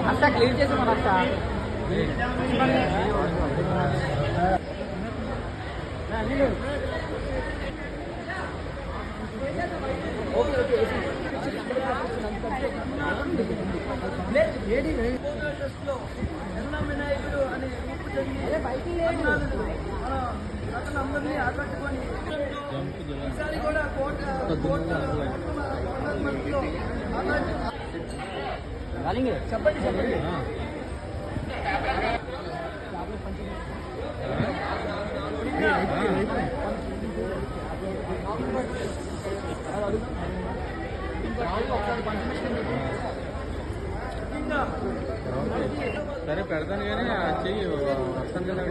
అంతా క్లీన్ చేసి మన వినాయకుడు అని అందరినీ ఆకట్టుకొని ఈసారి కూడా చెప్పండి చెప్పండి సరే పెడతాను కానీ చెయ్యి వస్తాను కదా.